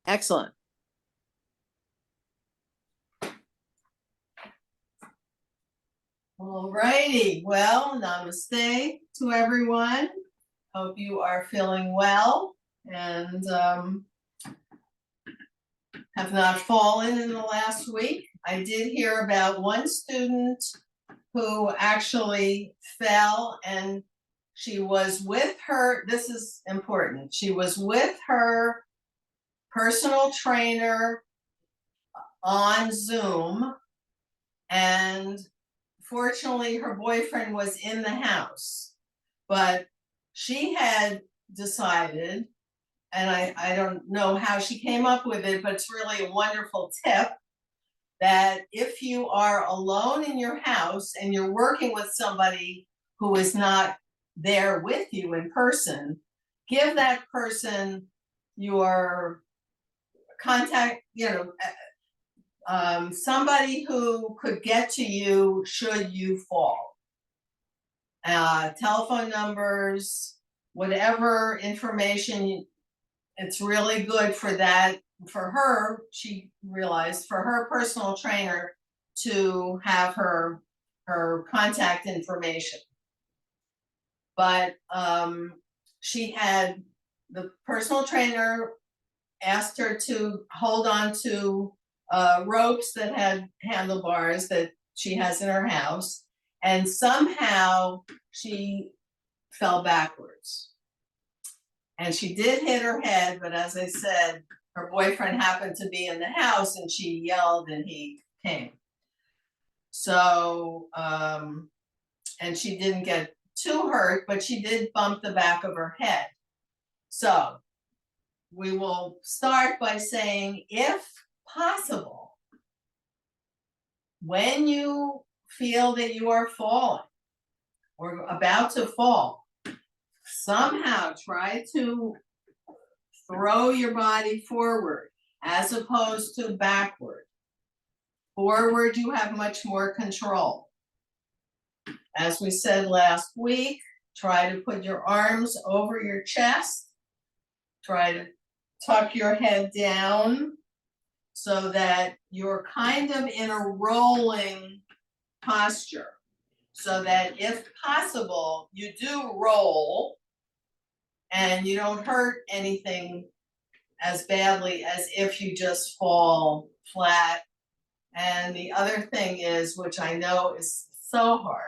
Excellent. All righty. Well, namaste to everyone. Hope you are feeling well and have not fallen in the last week. I did hear about one student who actually fell, and she was with her, this is important, she was with her personal trainer on Zoom, and fortunately her boyfriend was in the house, but she had decided, and I don't know how she came up with it, but it's really a wonderful tip, that if you are alone in your house and you're working with somebody who is not there with you in person, give that person your contact, somebody who could get to you should you fall. Telephone numbers, whatever information, it's really good for that. For her, she realized, for her personal trainer to have her contact information. But she had, the personal trainer asked her to hold on to ropes that had handlebars that she has in her house, and somehow she fell backwards. And she did hit her head, but as I said, her boyfriend happened to be in the house and she yelled and he came. So, and she didn't get too hurt, but she did bump the back of her head. So we will start by saying, if possible, when you feel that you are falling or about to fall, somehow try to throw your body forward as opposed to backward. Forward, you have much more control. As we said last week, try to put your arms over your chest. Try to tuck your head down so that you're kind of in a rolling posture, so that if possible, you do roll and you don't hurt anything as badly as if you just fall flat. And the other thing is, which I know is so hard,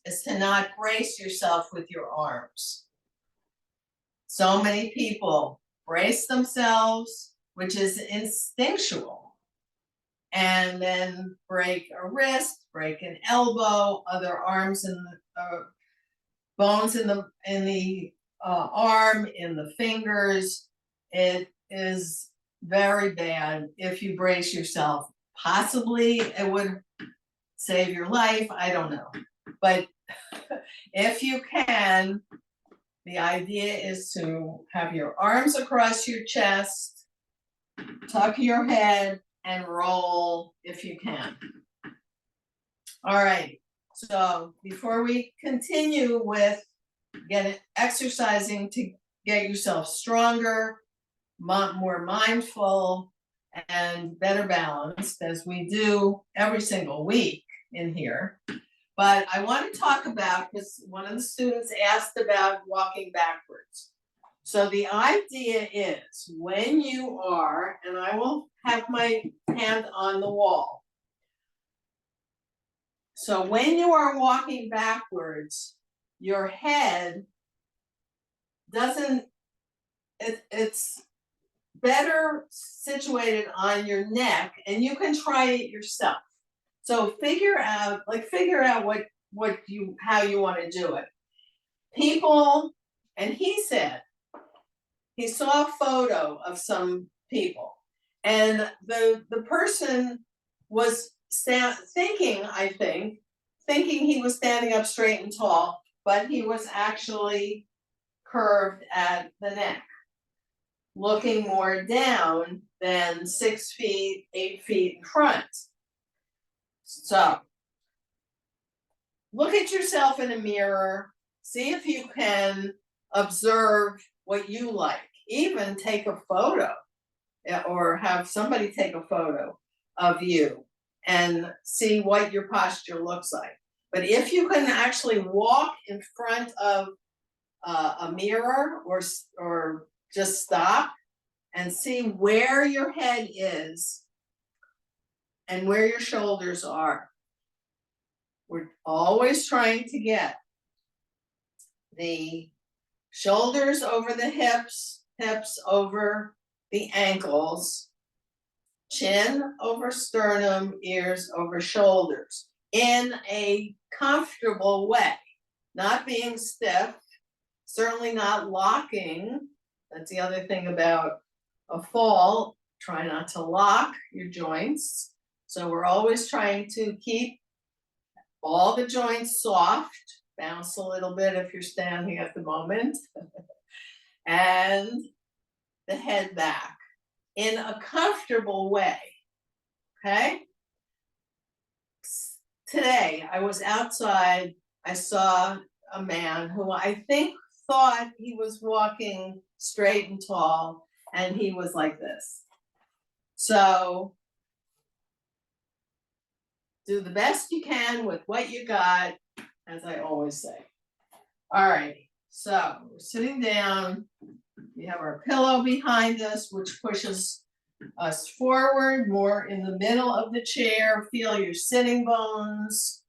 is to not brace yourself with your arms. So many people brace themselves, which is instinctual, and then break a wrist, break an elbow, other arms and bones in the arm, in the fingers. It is very bad if you brace yourself. Possibly it would save your life, I don't know. But if you can, the idea is to have your arms across your chest, tuck your head, and roll if you can. All right, so before we continue with exercising to get yourself stronger, more mindful, and better balanced, as we do every single week in here. But I want to talk about, because one of the students asked about walking backwards. So the idea is, when you are, and I will have my hand on the wall. So when you are walking backwards, your head doesn't, it's better situated on your neck, and you can try it yourself. So figure out how you want to do it. People, and he said he saw a photo of some people, and the person was thinking he was standing up straight and tall, but he was actually curved at the neck, looking more down than 6 feet, 8 feet in front. So look at yourself in a mirror, see if you can observe what you like. even take a photo or have somebody take a photo of you and see what your posture looks like. But if you can actually walk in front of a mirror or just stop and see where your head is and where your shoulders are. We're always trying to get the shoulders over the hips, hips over the ankles, chin over sternum, ears over shoulders in a comfortable way, not being stiff, certainly not locking. That's the other thing about a fall. Try not to lock your joints. So we're always trying to keep all the joints soft, bounce a little bit if you're standing at the moment, and the head back in a comfortable way, okay? Today, I was outside, I saw a man who I think thought he was walking straight and tall, and he was like this. So, do the best you can with what you got, as I always say. All right, so we're sitting down. We have our pillow behind us, which pushes us forward, more in the middle of the chair. Feel your sitting bones.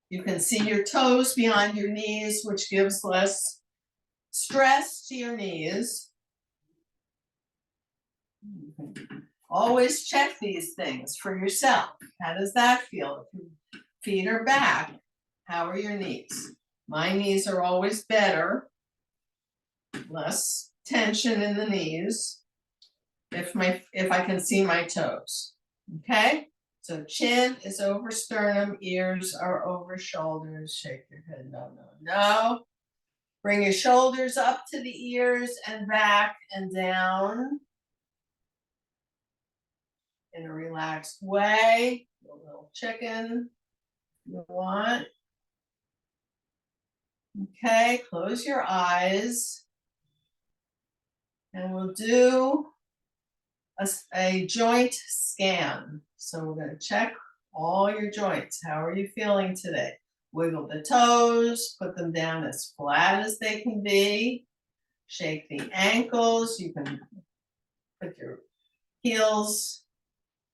You can see your toes beyond your knees, which gives less stress to your knees. Always check these things for yourself. How does that feel? If your feet are back, how are your knees? My knees are always better. Less tension in the knees if I can see my toes. Okay? So chin is over sternum, ears are over shoulders. Shake your head, no, no, no. Bring your shoulders up to the ears and back and down in a relaxed way. A little chicken you want. Okay, close your eyes. And we'll do a joint scan. So we're going to check all your joints. How are you feeling today? Wiggle the toes, put them down as flat as they can be. Shake the ankles. You can put your heels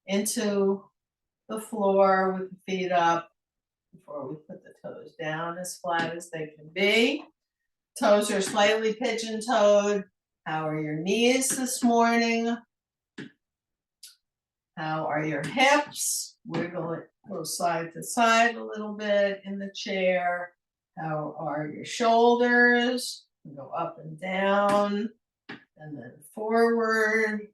into the floor with the feet up before we put the toes down as flat as they can be. Toes are slightly pigeon-toed. How are your knees this morning? How are your hips? Wiggle it, go side to side a little bit in the chair. How are your shoulders? Go up and down and then forward.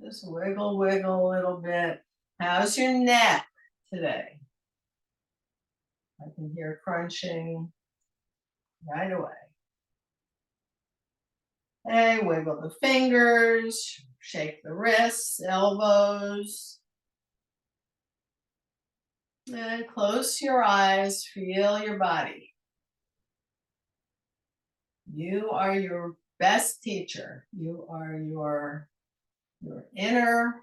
Just wiggle, wiggle a little bit. How's your neck today? I can hear crunching right away. And wiggle the fingers, shake the wrists, elbows. And close your eyes, feel your body. You are your best teacher. You are your inner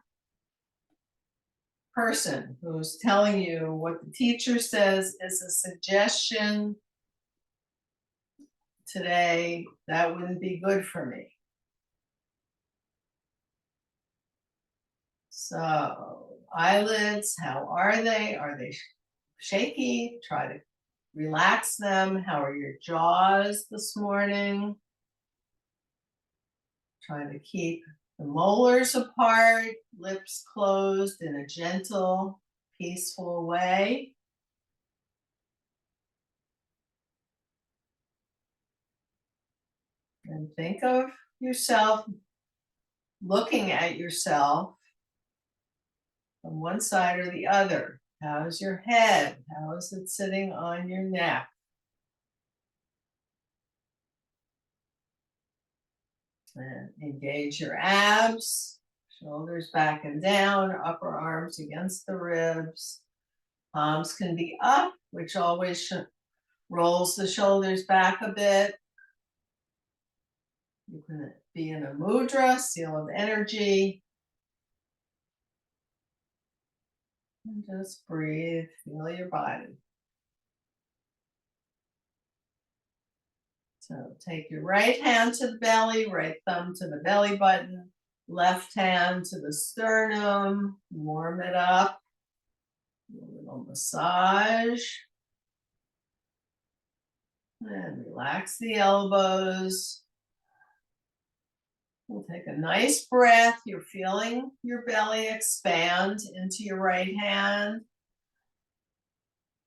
person who's telling you what the teacher says is a suggestion. Today, that wouldn't be good for me. So, eyelids, how are they? Are they shaky? Try to relax them. How are your jaws this morning? Try to keep the molars apart, lips closed in a gentle, peaceful way. And think of yourself looking at yourself from one side or the other. How's your head? How is it sitting on your neck? And engage your abs, shoulders back and down, upper arms against the ribs. Palms can be up, which always rolls the shoulders back a bit. You can be in a mudra, seal of energy. And just breathe, feel your body. So take your right hand to the belly, right thumb to the belly button, left hand to the sternum, warm it up. A little massage. And relax the elbows. We'll take a nice breath. You're feeling your belly expand into your right hand.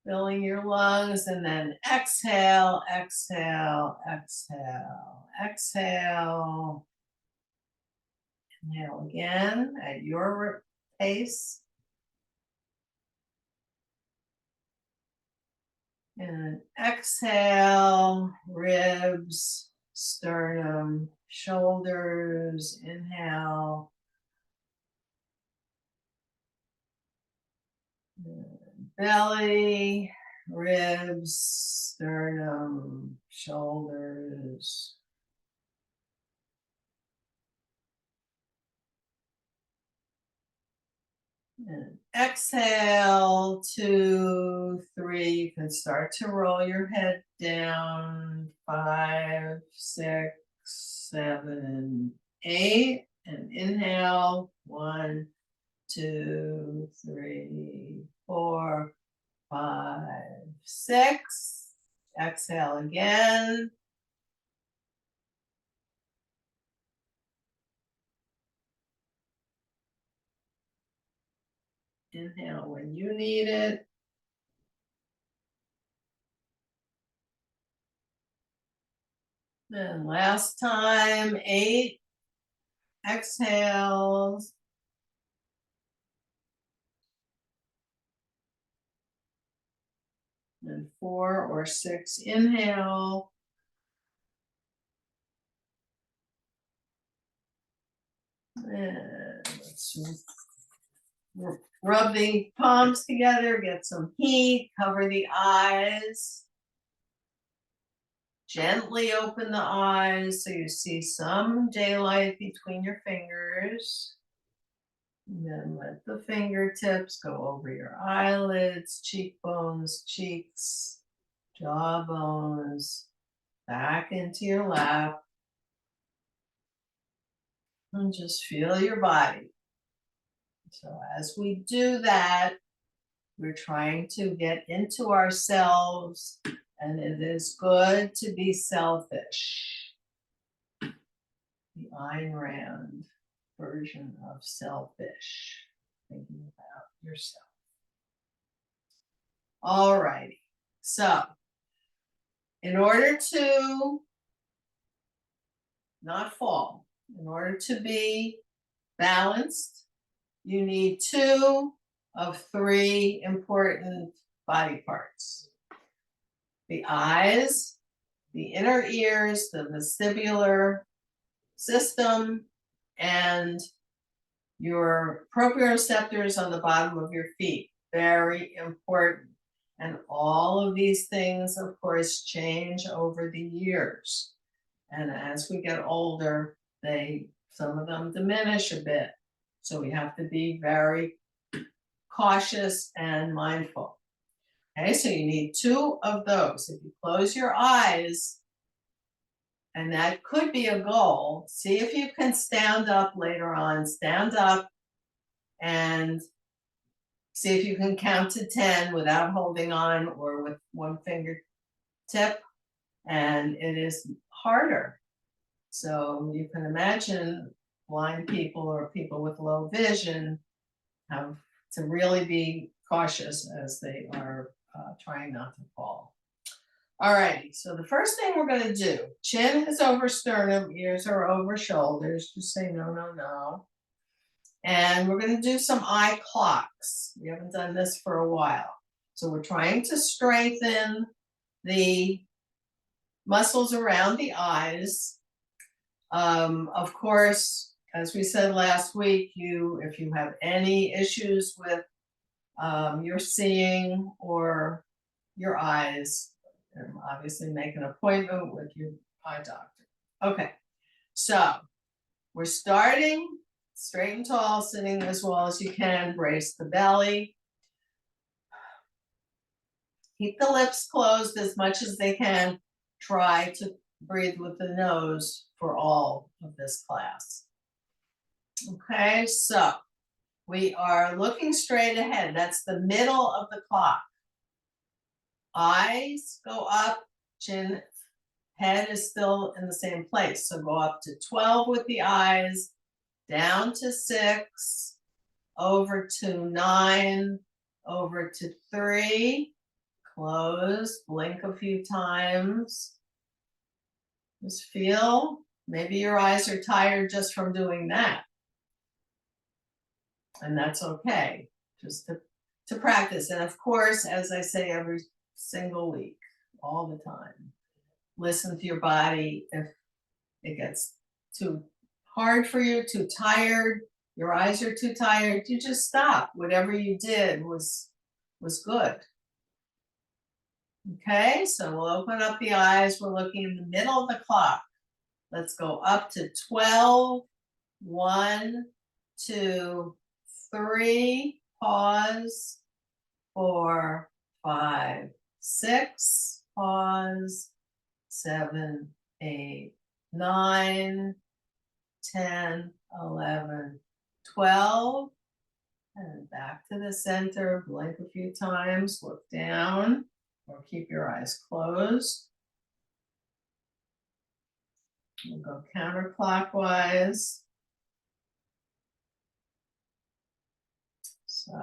Filling your lungs, and then exhale, exhale, exhale, exhale. Inhale again at your pace. And exhale, ribs, sternum, shoulders, inhale. Belly, ribs, sternum, shoulders. And exhale, 2, 3. You can start to roll your head down. 5, 6, 7, 8. And inhale. 1, 2, 3, 4, 5, 6. Exhale again. Inhale when you need it. And last time, 8 exhales. And 4 or 6 inhale. And let's rub the palms together, get some heat, cover the eyes. Gently open the eyes so you see some daylight between your fingers. And then let the fingertips go over your eyelids, cheekbones, cheeks, jawbones, back into your lap. And just feel your body. So as we do that, we're trying to get into ourselves, and it is good to be selfish. The Ayn Rand version of selfish, thinking about yourself. All righty. So, in order to not fall, in order to be balanced, you need 2 of 3 important body parts. The eyes, the inner ears, the vestibular system, and your proprioceptors on the bottom of your feet. Very important. And all of these things, of course, change over the years. And as we get older, some of them diminish a bit. So we have to be very cautious and mindful. Okay, so you need 2 of those. If you close your eyes, and that could be a goal, see if you can stand up later on. Stand up and see if you can count to 10 without holding on or with one fingertip. And it is harder. So you can imagine blind people or people with low vision have to really be cautious as they are trying not to fall. All righty, so the first thing we're going to do, chin is over sternum, ears are over shoulders. Just say no, no, no. And we're going to do some eye clocks. We haven't done this for a while. So we're trying to strengthen the muscles around the eyes. Of course, as we said last week, if you have any issues with your seeing or your eyes, obviously make an appointment with your eye doctor. Okay, So we're starting straight and tall, sitting as well as you can, brace the belly. Keep the lips closed as much as they can. Try to breathe with the nose for all of this class. Okay, so we are looking straight ahead. That's the middle of the clock. Eyes go up, chin, head is still in the same place. So go up to 12 with the eyes, down to 6, over to 9, over to 3, close, blink a few times. Just feel, maybe your eyes are tired just from doing that. And that's okay, just to practice. And of course, as I say every single week, all the time, listen to your body. If it gets too hard for you, too tired, your eyes are too tired, you just stop. Whatever you did was good. Okay, so we'll open up the eyes. We're looking in the middle of the clock. Let's go up to 12. 1, 2, 3, pause. 4, 5, 6, pause. 7, 8, 9, 10, 11, 12. And back to the center, blink a few times, look down, or keep your eyes closed. We'll go counterclockwise. So,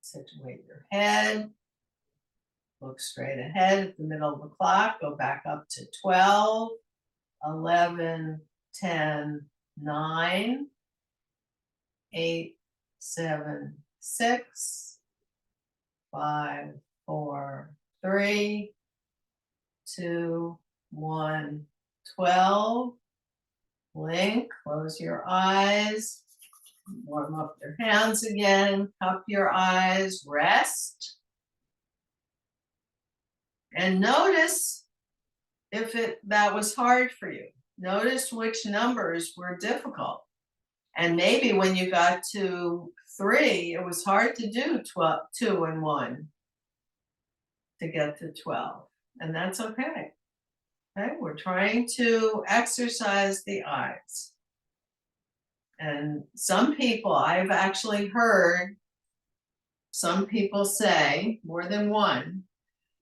situate your head. Look straight ahead at the middle of the clock. Go back up to 12, 11, 10, 9, 8, 7, 6, 5, 4, 3, 2, 1, 12. Blink, close your eyes. Warm up your hands again. Cup your eyes, rest. And notice if that was hard for you. Notice which numbers were difficult. And maybe when you got to 3, it was hard to do 2 and 1 to get to 12. And that's okay. Okay, we're trying to exercise the eyes. And some people, I've actually heard some people say, more than one,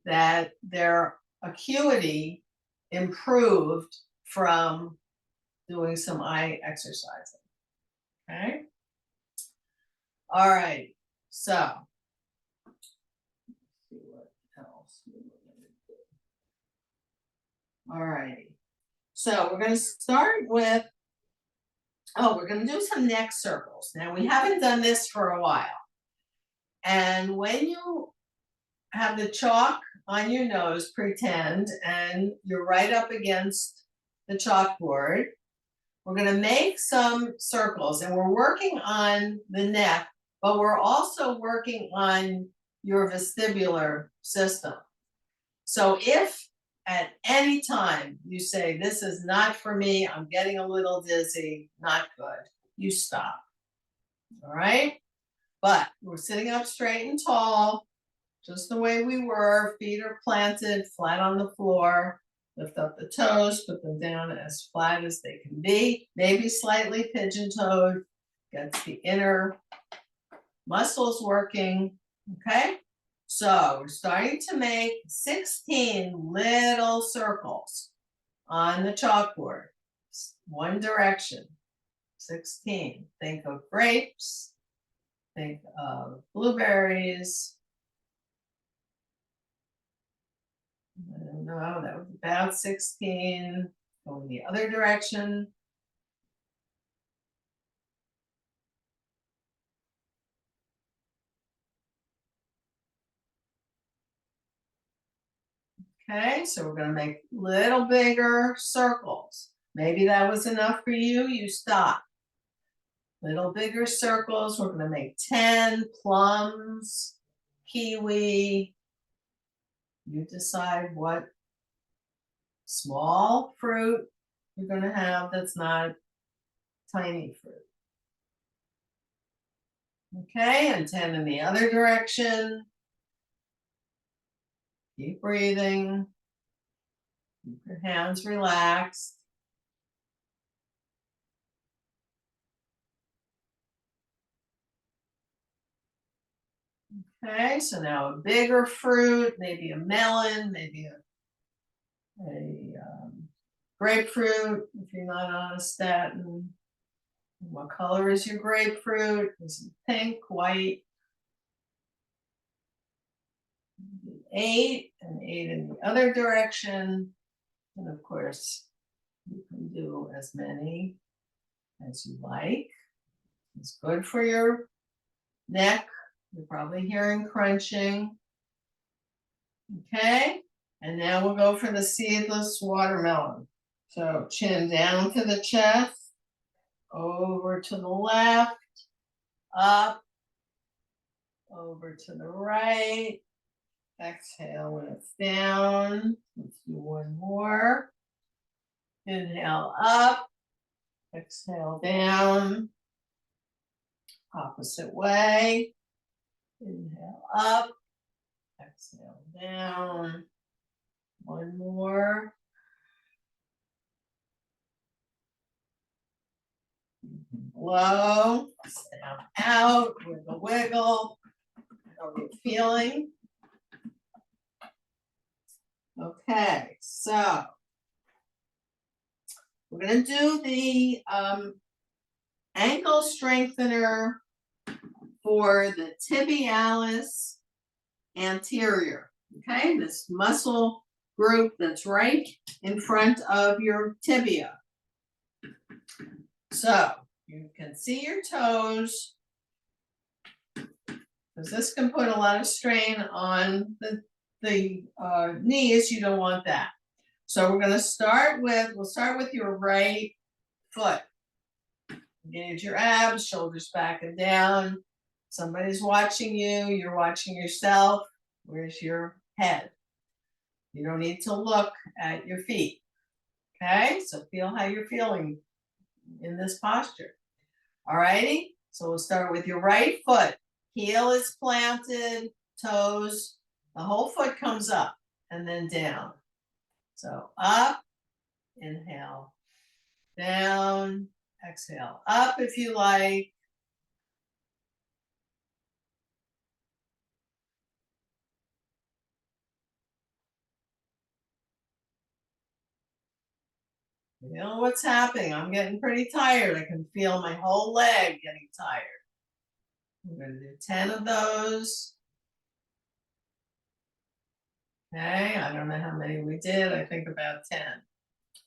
that their acuity improved from doing some eye exercising. Okay. All right. So, let's see what else we're going to do. All right. So we're going to start with, we're going to do some neck circles. Now we haven't done this for a while. And when you have the chalk on your nose, pretend, and you're right up against the chalkboard, we're going to make some circles, and we're working on the neck, but we're also working on your vestibular system. So if at any time you say, this is not for me, I'm getting a little dizzy, not good, you stop. All right? But we're sitting up straight and tall, just the way we were. Feet are planted flat on the floor. Lift up the toes, put them down as flat as they can be, maybe slightly pigeon-toed. Gets the inner muscles working, okay? So we're starting to make 16 little circles on the chalkboard. One direction, 16. Think of grapes, think of blueberries. I don't know, that was about 16. Going the other direction. Okay, so we're going to make little bigger circles. Maybe that was enough for you, you stop. Little bigger circles, we're going to make 10 plums, kiwi. You decide what small fruit you're gonna have that's not tiny fruit. Okay, and 10 in the other direction. Keep breathing. Keep your hands relaxed. Okay, so now a bigger fruit, maybe a melon, maybe a grapefruit if you're not on a statin. What color is your grapefruit? Is it pink, white? 8 and 8 in the other direction. And of course, you can do as many as you like. It's good for your neck. You're probably hearing crunching. Okay, and now we'll go for the seedless watermelon. So chin down to the chest, over to the left, up, over to the right. Exhale when it's down. Let's do one more. Inhale up, exhale down. Opposite way. Inhale up, exhale down. One more. Blow, stamp out, wiggle, wiggle. How are you feeling? Okay, so we're going to do the ankle strengthener for the tibialis anterior. Okay, this muscle group that's right in front of your tibia. So you can see your toes, because this can put a lot of strain on the knees. You don't want that. So we're going to start with, we'll start with your right foot. Engage your abs, shoulders back and down. Somebody's watching you, you're watching yourself. Where's your head? You don't need to look at your feet. Okay, so feel how you're feeling in this posture. All righty, so we'll start with your right foot. Heel is planted, toes, the whole foot comes up and then down. So up, inhale, down, exhale, up if you like. You know what's happening? I'm getting pretty tired. I can feel my whole leg getting tired. I'm going to do 10 of those. Okay, I don't know how many we did. I think about 10.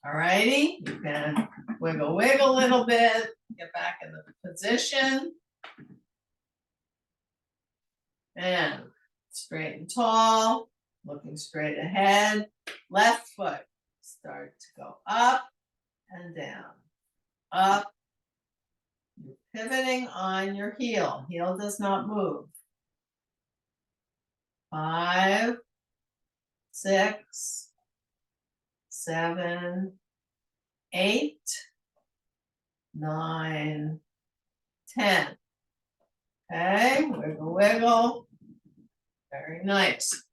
All righty, you can wiggle, wiggle a little bit, get back in the position. And straight and tall, looking straight ahead. Left foot, start to go up and down, up. You're pivoting on your heel. Heel does not move. 5, 6, 7, 8, 9, 10. Okay, wiggle, wiggle. Very nice.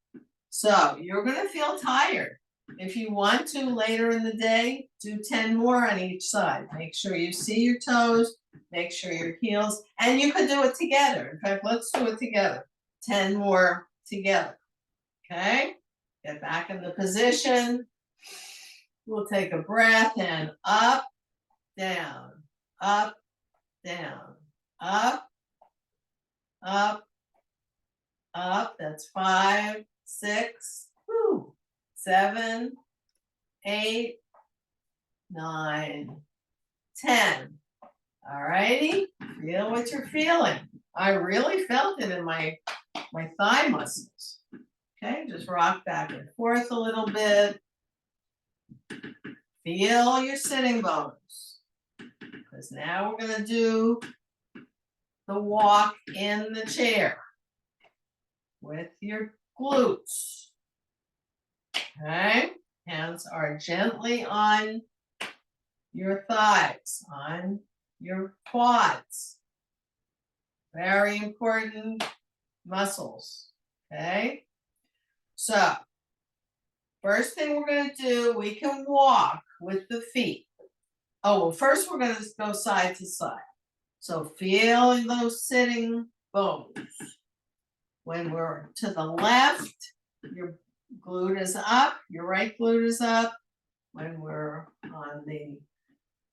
So you're going to feel tired. If you want to later in the day, do 10 more on each side. Make sure you see your toes, make sure your heels, and you could do it together. In fact, let's do it together. 10 more together. Okay, get back in the position. We'll take a breath and up, down, up, down, up, up, up. That's 5, 6, 7, 8, 9, 10. All righty, feel what you're feeling. I really felt it in my thigh muscles. Okay, just rock back and forth a little bit. Feel your sitting bones. Because now we're going to do the walk in the chair with your glutes. Okay, hands are gently on your thighs, on your quads. Very important muscles, okay? So, first thing we're gonna do, we can walk with the feet. Oh, well, first we're gonna go side to side. So feel those sitting bones. When we're to the left, your glute is up, your right glute is up. When we're on the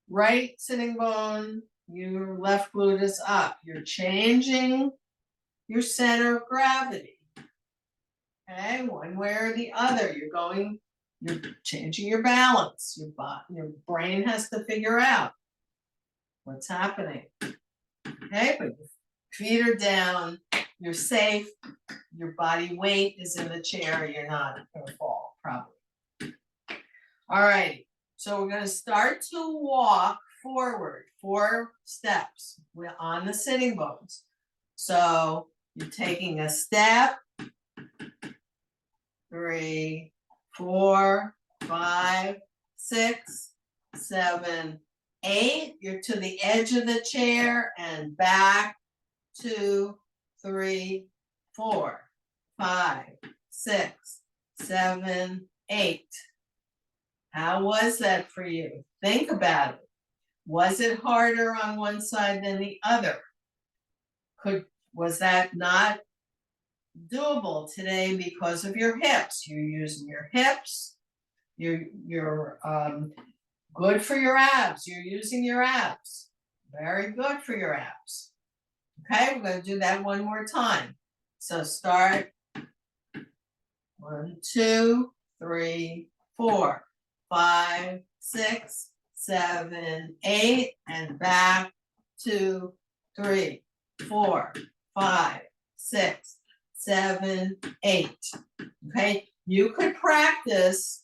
right sitting bone, your left glute is up. You're changing your center of gravity. Okay, one way or the other, you're changing your balance. Your brain has to figure out what's happening. Okay, but your feet are down, you're safe, your body weight is in the chair, you're not going to fall, probably. All right, so we're going to start to walk forward 4 steps. We're on the sitting bones. So you're taking a step, 3, 4, 5, 6, 7, 8. You're to the edge of the chair and back, 2, 3, 4, 5, 6, 7, 8. How was that for you? Think about it. Was it harder on one side than the other? Was that not doable today because of your hips? You're using your hips. You're good for your abs. You're using your abs. Very good for your abs. Okay, we're going to do that one more time. So start 1, 2, 3, 4, 5, 6, 7, 8, and back 2, 3, 4, 5, 6, 7, 8. Okay, you could practice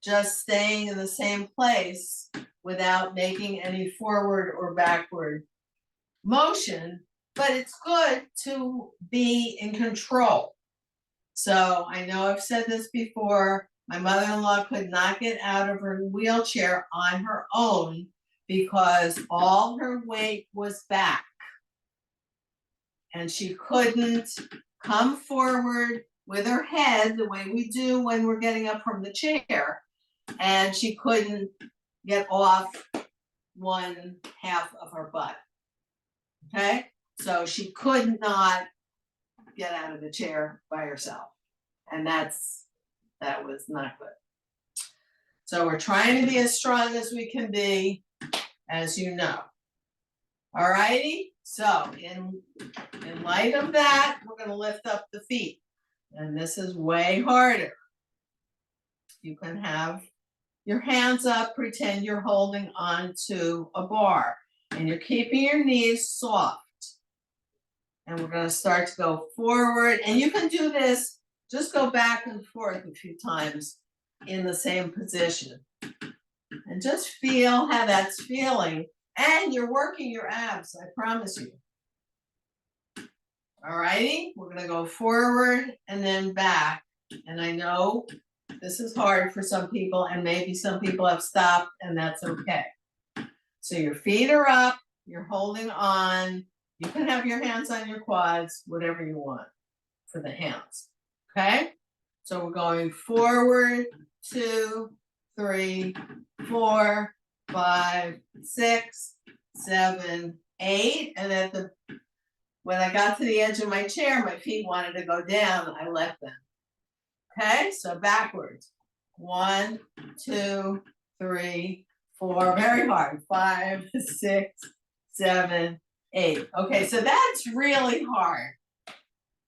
just staying in the same place without making any forward or backward motion, but it's good to be in control. So I know I've said this before, my mother-in-law could not get out of her wheelchair on her own because all her weight was back. And she couldn't come forward with her head the way we do when we're getting up from the chair. And she couldn't get off one half of her butt. Okay? So she could not get out of the chair by herself. And that was not good. So we're trying to be as strong as we can be, as you know. All righty? So in light of that, we're going to lift up the feet. And this is way harder. You can have your hands up, pretend you're holding on to a bar. And you're keeping your knees soft. And we're going to start to go forward. And you can do this, just go back and forth a few times in the same position. And just feel how that's feeling. And you're working your abs, I promise you. All righty, we're going to go forward and then back. And I know this is hard for some people, and maybe some people have stopped, and that's okay. So your feet are up, you're holding on. You can have your hands on your quads, whatever you want for the hands. Okay? So we're going forward, 2, 3, 4, 5, 6, 7, 8. And when I got to the edge of my chair, my feet wanted to go down. I let them. Okay? So backwards. 1, 2, 3, 4. Very hard. 5, 6, 7, 8. Okay, so that's really hard.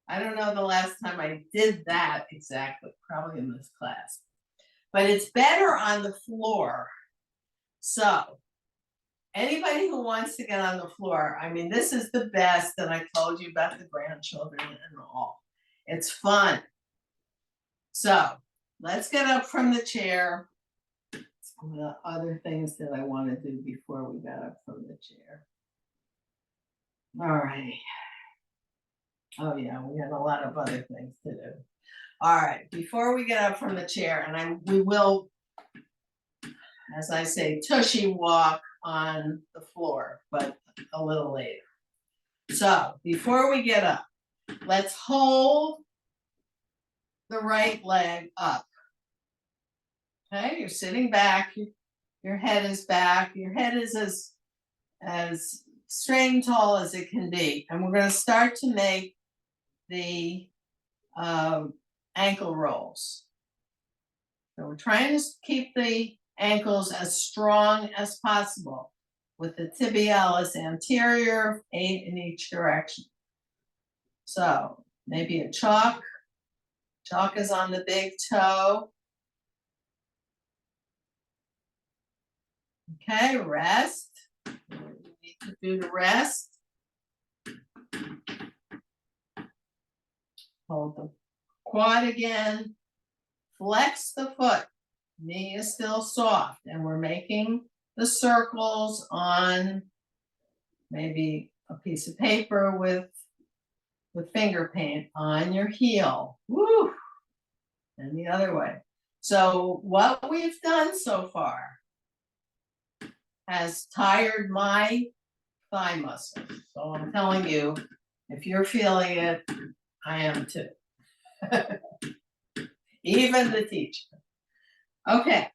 I don't know the last time I did that exactly, probably in this class. But it's better on the floor. So anybody who wants to get on the floor, I mean, this is the best, and I told you about the grandchildren and all. It's fun. So let's get up from the chair. Some of the other things that I want to do before we got up from the chair. All right. Oh yeah, we have a lot of other things to do. All right, before we get up from the chair, and we will as I say, tushy walk on the floor, but a little later. So before we get up, let's hold the right leg up. Okay, you're sitting back, your head is back, your head is as straight and tall as it can be. And we're going to start to make the ankle rolls. So we're trying to keep the ankles as strong as possible with the tibialis anterior, 8 in each direction. So maybe a chalk. Chalk is on the big toe. Okay, rest. What do you need to do to rest? Hold the quad again. Flex the foot. Knee is still soft, and we're making the circles on maybe a piece of paper with finger paint on your heel. Woo! And the other way. So what we've done so far has tired my thigh muscles. So I'm telling you, if you're feeling it, I am too. Even the teacher. Okay.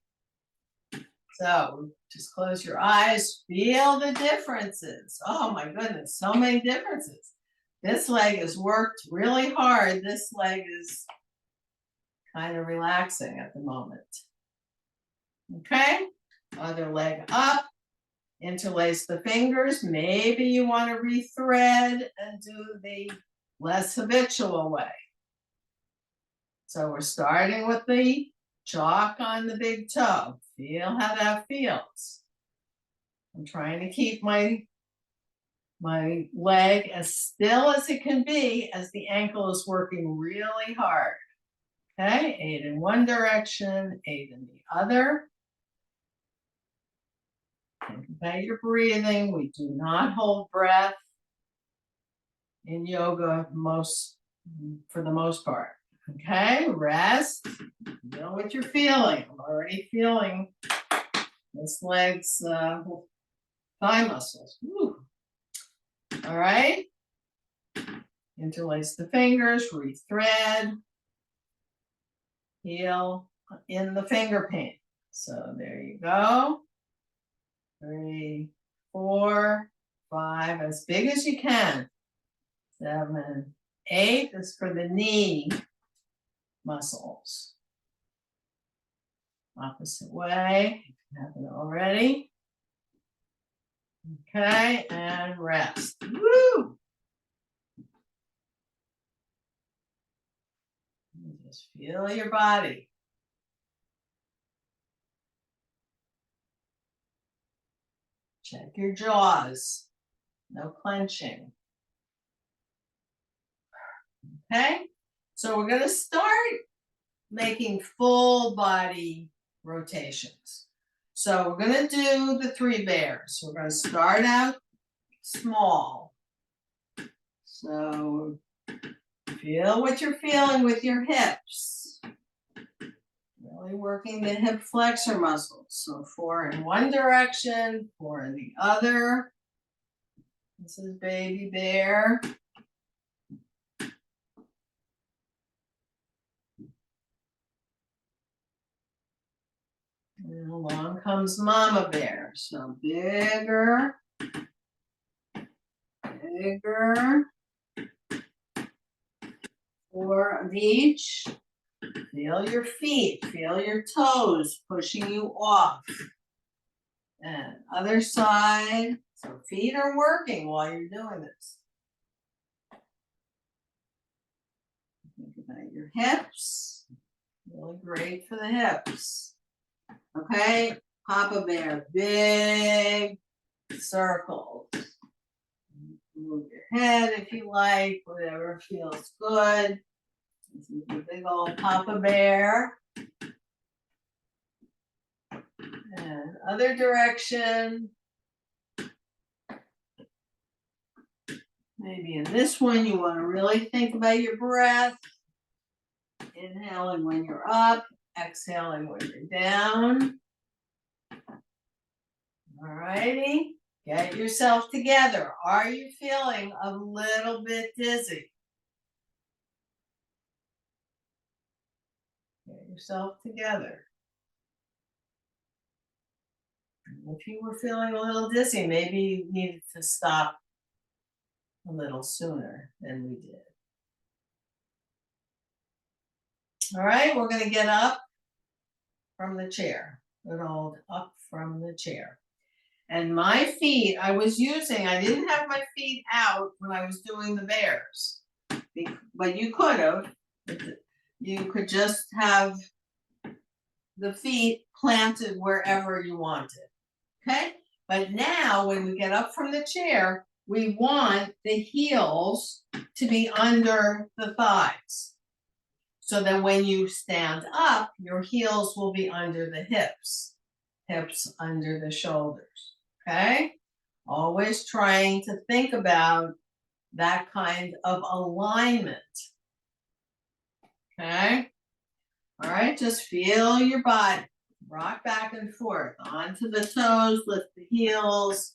So just close your eyes, feel the differences. Oh my goodness, so many differences. This leg has worked really hard. This leg is kind of relaxing at the moment. Okay, other leg up, interlace the fingers. Maybe you want to rethread and do the less habitual way. So we're starting with the chalk on the big toe. Feel how that feels. I'm trying to keep my leg as still as it can be as the ankle is working really hard. Okay, 8 in one direction, 8 in the other. Think about your breathing. We do not hold breath in yoga for the most part. Okay, rest. Feel what you're feeling. I'm already feeling this leg's thigh muscles. Woo. All right. Interlace the fingers, rethread. Heel in the finger paint. So there you go. 3, 4, 5, as big as you can. 7, 8 is for the knee muscles. Opposite way, if you haven't already. Okay, and rest. Woo! Just feel your body. Check your jaws. No clenching. Okay, so we're going to start making full body rotations. So we're going to do the 3 bears. We're going to start out small. So feel what you're feeling with your hips. Really working the hip flexor muscles. So 4 in one direction, 4 in the other. This is baby bear. And along comes mama bear. So bigger, bigger. 4 of each. Feel your feet, feel your toes pushing you off. And other side. So feet are working while you're doing this. Think about your hips. Really great for the hips. Okay, Papa Bear, big circles. Move your head if you like, whatever feels good. This is the big old Papa Bear. And other direction. Maybe in this one you want to really think about your breath. Inhaling when you're up, exhaling when you're down. righty, get yourself together. Are you feeling a little bit dizzy? Get yourself together. If you were feeling a little dizzy, maybe you needed to stop a little sooner than we did. All right, we're going to get up from the chair. Good old up from the chair. And my feet, I didn't have my feet out when I was doing the bears, but you could have. You could just have the feet planted wherever you wanted, okay? But now when we get up from the chair, we want the heels to be under the thighs. So that when you stand up, your heels will be under the hips under the shoulders, okay? Always trying to think about that kind of alignment, okay? All right, just feel your body, rock back and forth, onto the toes, lift the heels,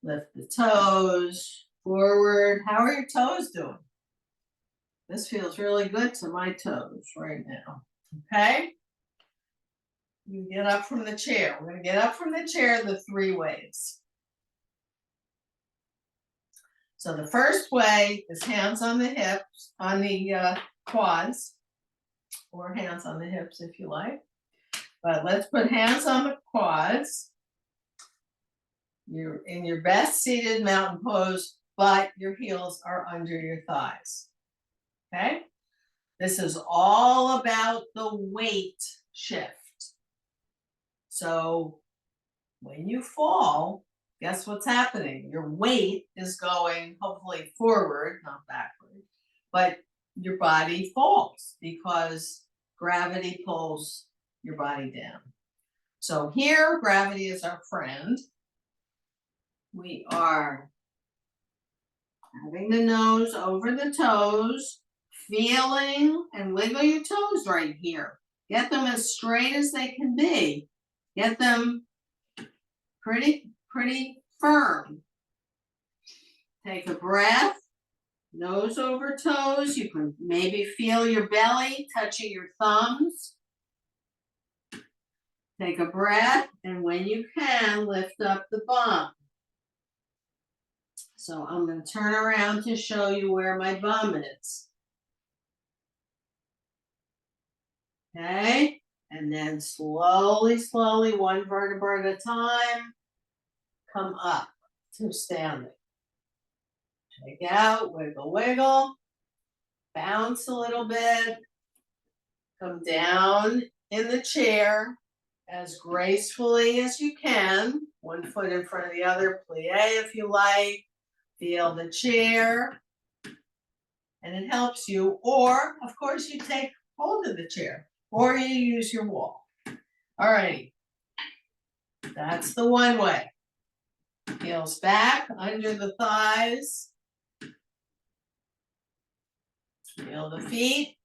lift the toes, forward. How are your toes doing? This feels really good to my toes right now, okay? You get up from the chair. We're going to get up from the chair the 3 ways. So the first way is hands on the hips, on the quads, or hands on the hips if you like. But let's put hands on the quads. You're in your best seated mountain pose, but your heels are under your thighs. Okay? This is all about the weight shift. So when you fall, guess what's happening? Your weight is going hopefully forward, not backward, but your body falls because gravity pulls your body down. So here, gravity is our friend. We are having the nose over the toes, feeling and wiggle your toes right here. Get them as straight as they can be. Get them pretty firm. Take a breath, nose over toes. You can maybe feel your belly touching your thumbs. Take a breath, and when you can, lift up the bum. So I'm going to turn around to show you where my bum is. Okay, and then slowly, one vertebra at a time, come up to standing. Shake out, wiggle, wiggle, bounce a little bit, come down in the chair as gracefully as you can, one foot in front of the other, plie if you like, feel the chair, and it helps you, or of course you take hold of the chair, or you use your wall. All right, that's the one way. Heels back, under the thighs, feel the feet.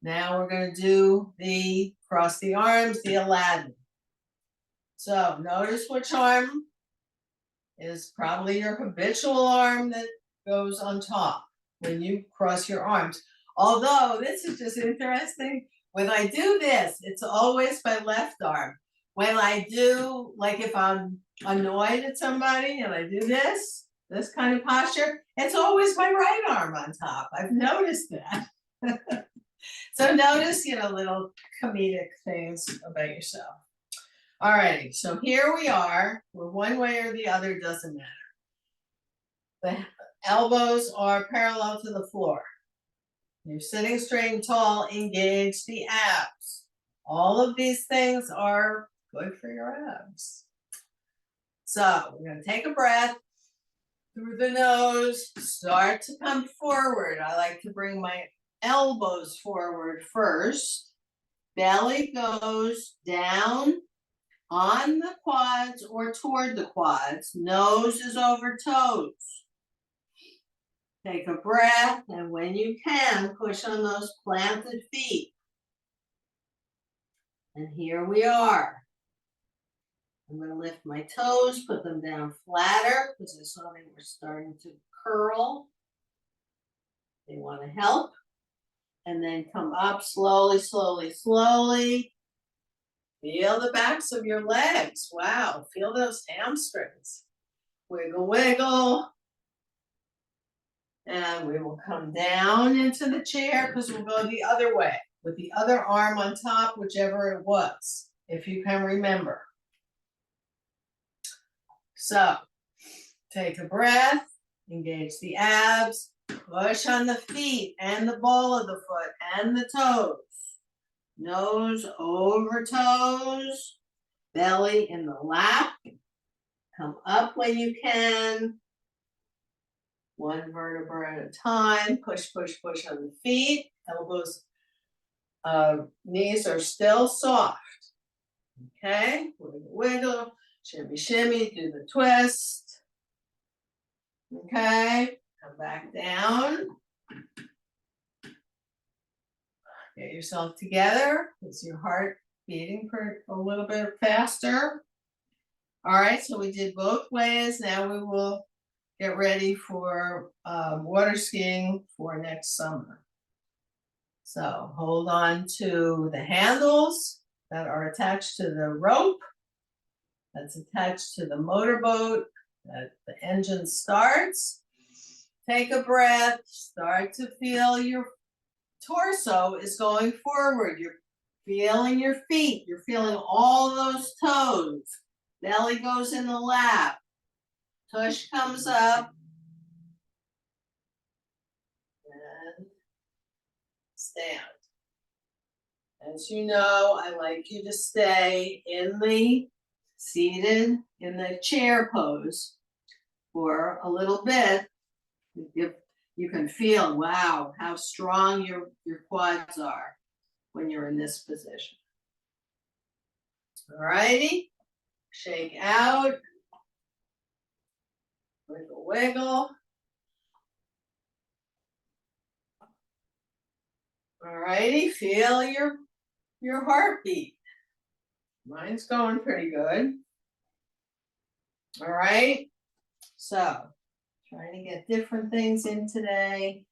Now we're going to do the cross the arms, the Aladdin. So notice which arm is probably your habitual arm that goes on top when you cross your arms. Although this is just interesting. When I do this, it's always my left arm. When I do, like if I'm annoyed at somebody and I do this kind of posture, it's always my right arm on top. I've noticed that. So notice, little comedic things about yourself. All righty, so here we are. We're one way or the other, doesn't matter. The elbows are parallel to the floor. You're sitting straight and tall, engage the abs. All of these things are good for your abs. So we're going to take a breath through the nose, start to come forward. I like to bring my elbows forward first. Belly goes down on the quads or toward the quads. Nose is over toes. Take a breath, and when you can, push on those planted feet. And here we are. I'm going to lift my toes, put them down flatter because I saw they were starting to curl. They want to help. And then come up slowly, slowly, slowly. Feel the backs of your legs. Wow, feel those hamstrings. Wiggle, wiggle. And we will come down into the chair because we'll go the other way with the other arm on top, whichever it was, if you can remember. So take a breath, engage the abs, push on the feet and the ball of the foot and the toes. Nose over toes, belly in the lap. Come up when you can. One vertebra at a time. Push, push, push on the feet. Elbows, knees are still soft. Okay, wiggle, wiggle, shimmy, shimmy, do the twist. Okay, come back down. Get yourself together. Is your heart beating for a little bit faster? All right, so we did both ways. Now we will get ready for water skiing for next summer. So hold on to the handles that are attached to the rope that's attached to the motorboat that the engine starts. Take a breath, start to feel your torso is going forward. You're feeling your feet, you're feeling all those toes. Belly goes in the lap. Tush comes up. And stand. As you know, I like you to stay in the seated in the chair pose for a little bit. You can feel, wow, how strong your quads are when you're in this position. All righty, shake out, wiggle, wiggle. All righty, feel your heartbeat. Mine's going pretty good. All right, so trying to get different things in today.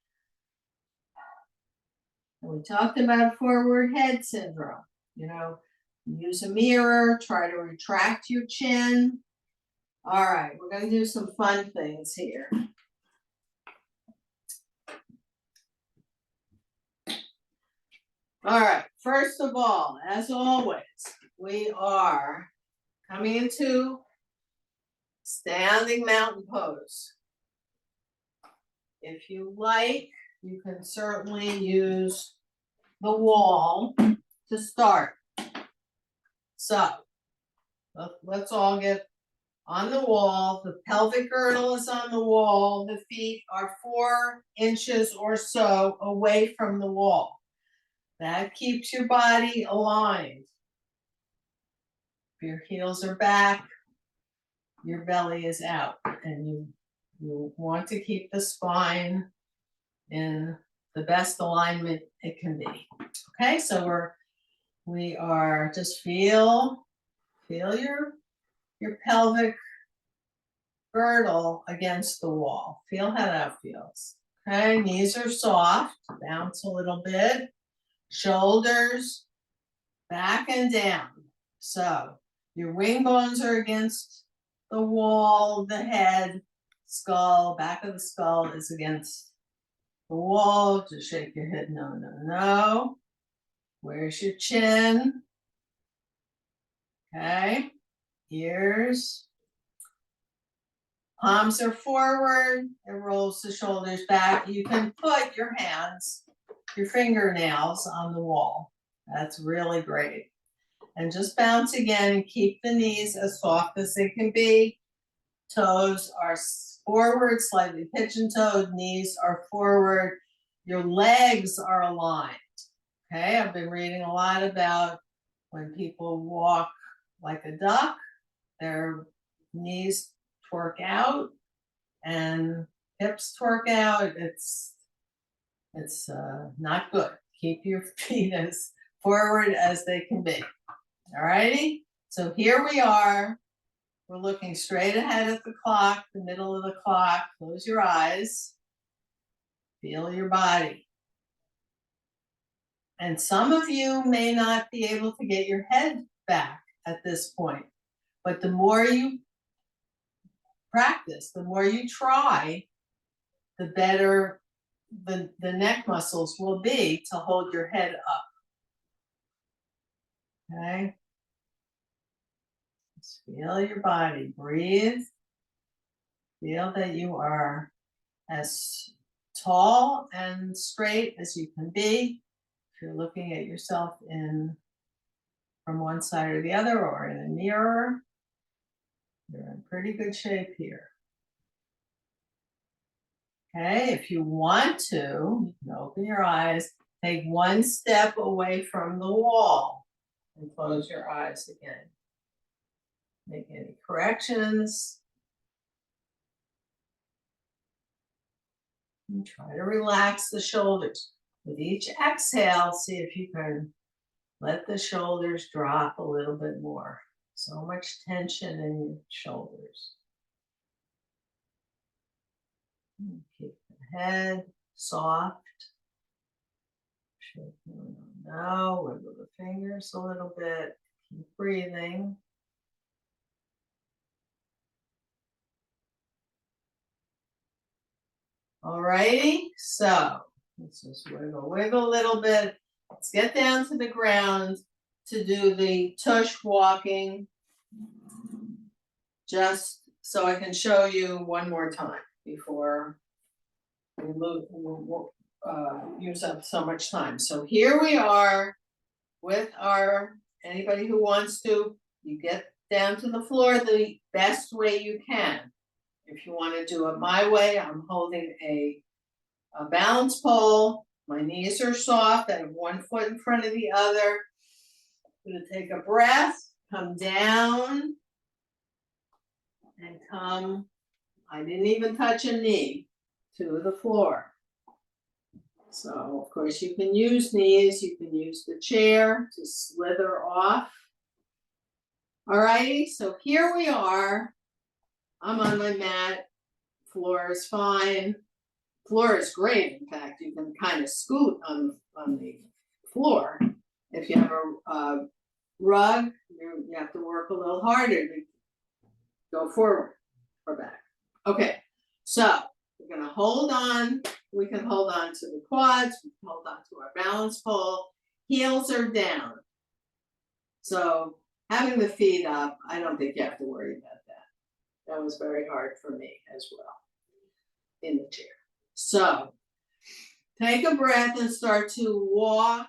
And we talked about forward head syndrome. You know, use a mirror, try to retract your chin. All right, we're going to do some fun things here. All right, first of all, as always, we are coming into standing mountain pose. If you like, you can certainly use the wall to start. So let's all get on the wall. The pelvic girdle is on the wall. The feet are 4 inches or so away from the wall. That keeps your body aligned. If your heels are back, your belly is out, and you want to keep the spine in the best alignment it can be. Okay, so we are just feel your pelvic girdle against the wall. Feel how that feels. Okay, knees are soft, bounce a little bit. Shoulders back and down. So your wing bones are against the wall, the head, skull, back of the skull is against the wall. Just shake your head, no, no, no. Where's your chin? Okay, ears. Palms are forward, it rolls the shoulders back. You can put your hands, your fingernails on the wall. That's really great. And just bounce again and keep the knees as soft as they can be. Toes are forward, slightly pigeon-toed, knees are forward. Your legs are aligned. Okay, I've been reading a lot about when people walk like a duck, their knees twerk out and hips twerk out. It's not good. Keep your feet as forward as they can be. All righty, so here we are We're looking straight ahead at the clock, the middle of the clock. Close your eyes. Feel your body. And some of you may not be able to get your head back at this point, but the more you practice, the more you try, the better the neck muscles will be to hold your head up. Okay? Just feel your body. Breathe. Feel that you are as tall and straight as you can be. If you're looking at yourself from one side or the other or in a mirror, you're in pretty good shape here. Okay, if you want to, you can open your eyes, take one step away from the wall and close your eyes again. Make any corrections. And try to relax the shoulders. With each exhale, see if you can let the shoulders drop a little bit more. So much tension in your shoulders. Keep the head soft. Now, wiggle the fingers a little bit. Keep breathing. Alrighty, so let's just wiggle a little bit. Let's get down to the ground to do the tush walking, just so I can show you one more time before we use up so much time. So here we are with anybody who wants to, you get down to the floor the best way you can. If you want to do it my way, I'm holding a balance pole. My knees are soft. I have one foot in front of the other. I'm going to take a breath, come down, and come. I didn't even touch a knee to the floor. So, of course, you can use knees. You can use the chair to slither off. All righty, so here we are. I'm on my mat. Floor is fine. Floor is great. In fact, you can kind of scoot on the floor. If you have a rug, you have to work a little harder to go forward or back. Okay, so we're going to hold on. We can hold on to the quads. We can hold on to our balance pole. Heels are down. So having the feet up, I don't think you have to worry about that. That was very hard for me as well in the chair. So take a breath and start to walk.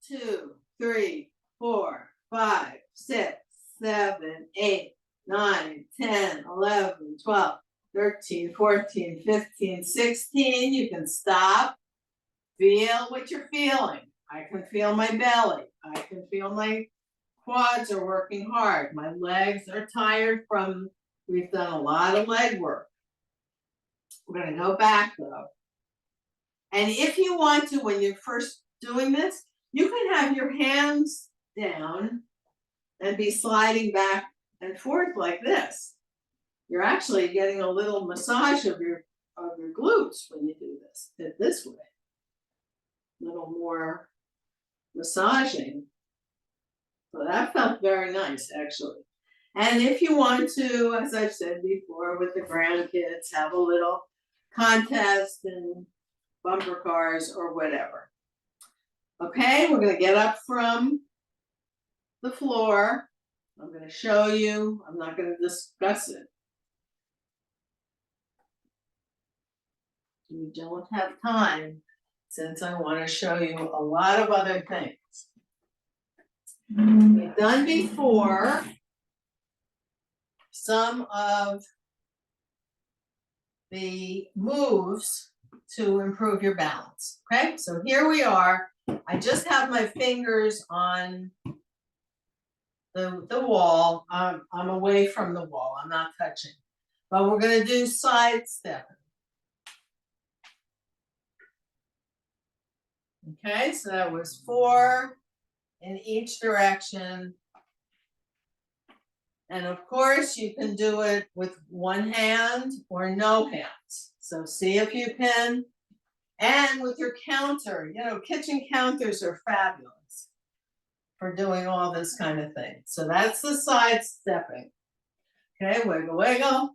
2, 3, 4, 5, 6, 7, 8, 9, 10, 11, 12, 13, 14, 15, 16. You can stop. Feel what you're feeling. I can feel my belly. I can feel my quads are working hard. My legs are tired we've done a lot of leg work. We're going to go back though. And if you want to, when you're first doing this, you can have your hands down and be sliding back and forth like this. You're actually getting a little massage of your glutes when you do this way. A little more massaging. So that felt very nice, actually. And if you want to, as I've said before, with the grandkids, have a little contest and bumper cars or whatever. Okay, we're going to get up from the floor. I'm going to show you. I'm not going to discuss it. We don't have time since I want to show you a lot of other things. We've done before some of the moves to improve your balance. Okay, so here we are. I just have my fingers on the wall. I'm away from the wall. I'm not touching. But we're going to do side stepping. Okay, so that was 4 in each direction. And of course, you can do it with one hand or no hands. So see if you can. And with your counter, you know, kitchen counters are fabulous for doing all this kind of thing. So that's the side stepping. Okay, wiggle, wiggle.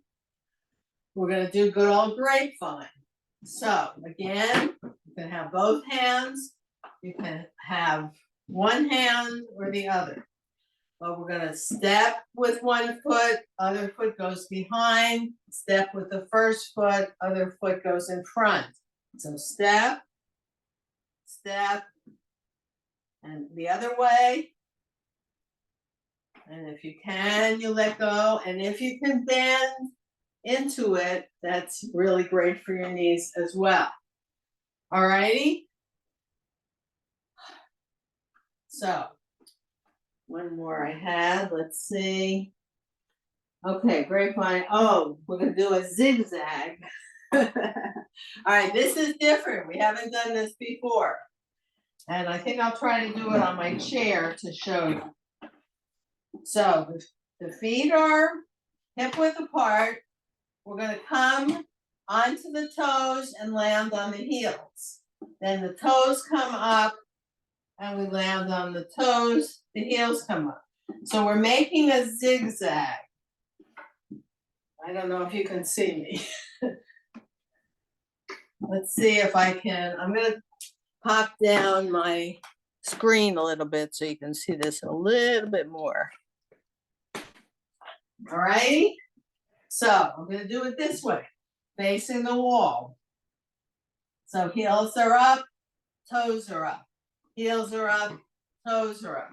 We're going to do good old grapevine. So again, you can have both hands. You can have one hand or the other. But we're going to step with one foot, other foot goes behind, step with the first foot, other foot goes in front. So step, step, and the other way. And if you can, you let go. And if you can bend into it, that's really great for your knees as well. All righty. So one more I had, let's see. Okay, grapevine. Oh, we're gonna do a zigzag. All right, this is different. We haven't done this before. And I think I'll try to do it on my chair to show you. So the feet are hip width apart. We're gonna come onto the toes and land on the heels. Then the toes come up and we land on the toes, the heels come up. So we're making a zigzag. I don't know if you can see me. Let's see if I can. I'm going to pop down my screen a little bit so you can see this a little bit more. All right. So I'm going to do it this way, facing the wall. So heels are up, toes are up. Heels are up, toes are up.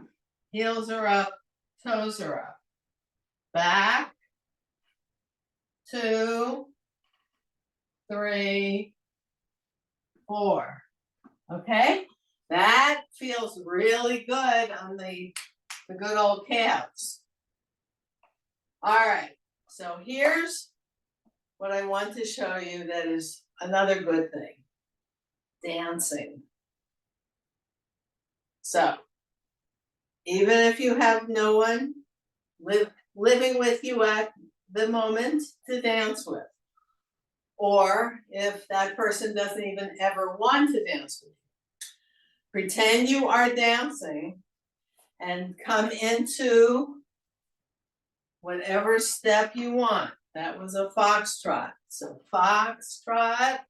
Heels are up, toes are up. Back, 2, 3, 4. Okay, that feels really good on the good old calves. All right, so here's what I want to show you that is another good thing. Dancing. So even if you have no one living with you at the moment to dance with, or if that person doesn't even ever want to dance with you, pretend you are dancing and come into whatever step you want. That was a foxtrot. So foxtrot,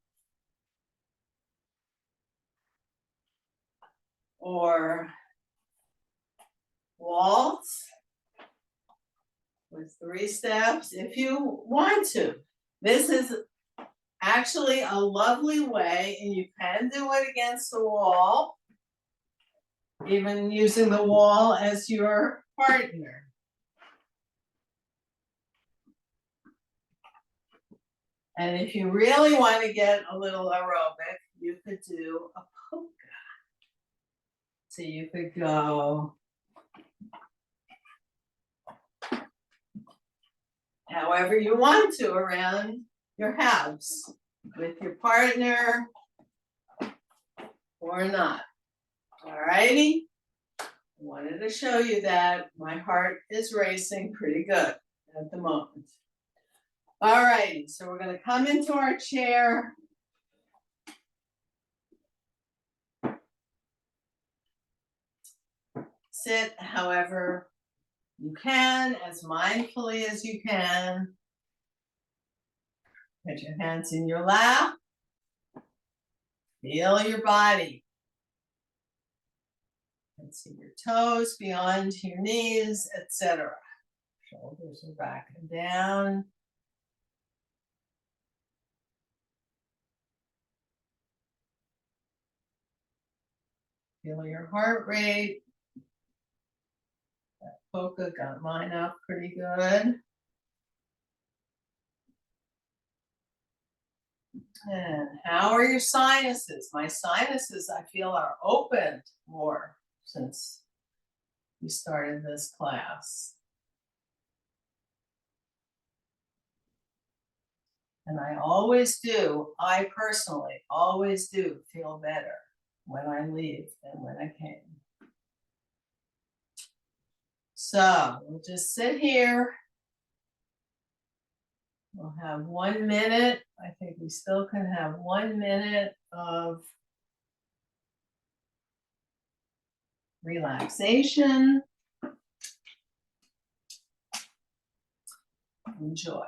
or waltz with 3 steps if you want to. This is actually a lovely way, and you can do it against the wall, even using the wall as your partner. And if you really want to get a little aerobic, you could do a polka. So you could go however you want to around your house with your partner or not. All righty. I wanted to show you that. My heart is racing pretty good at the moment. All righty, so we're going to come into our chair. Sit however you can, as mindfully as you can. Put your hands in your lap. Feel your body. You can see your toes beyond your knees, etc. Shoulders are back and down. Feel your heart rate. That polka got mine up pretty good. And how are your sinuses? My sinuses, I feel, are opened more since we started this class. And I always do, I personally always do feel better when I leave than when I came. So we'll just sit here. We'll have 1 minute. I think we still can have 1 minute of relaxation. Enjoy.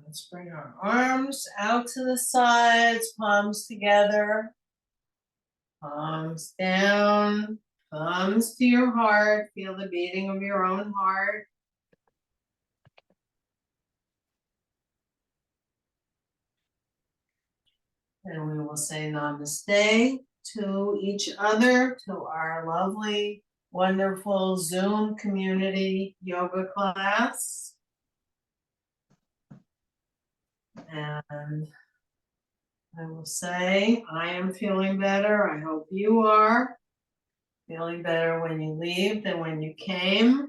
Let's bring our arms out to the sides, palms together, palms down, thumbs to your heart. Feel the beating of your own heart. And we will say namaste to each other, to our lovely, wonderful Zoom community yoga class. And I will say, I am feeling better. I hope you are feeling better when you leave than when you came.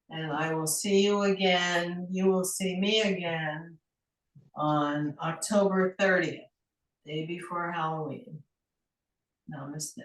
And I will see you again. You will see me again on October 30th, day before Halloween. Namaste.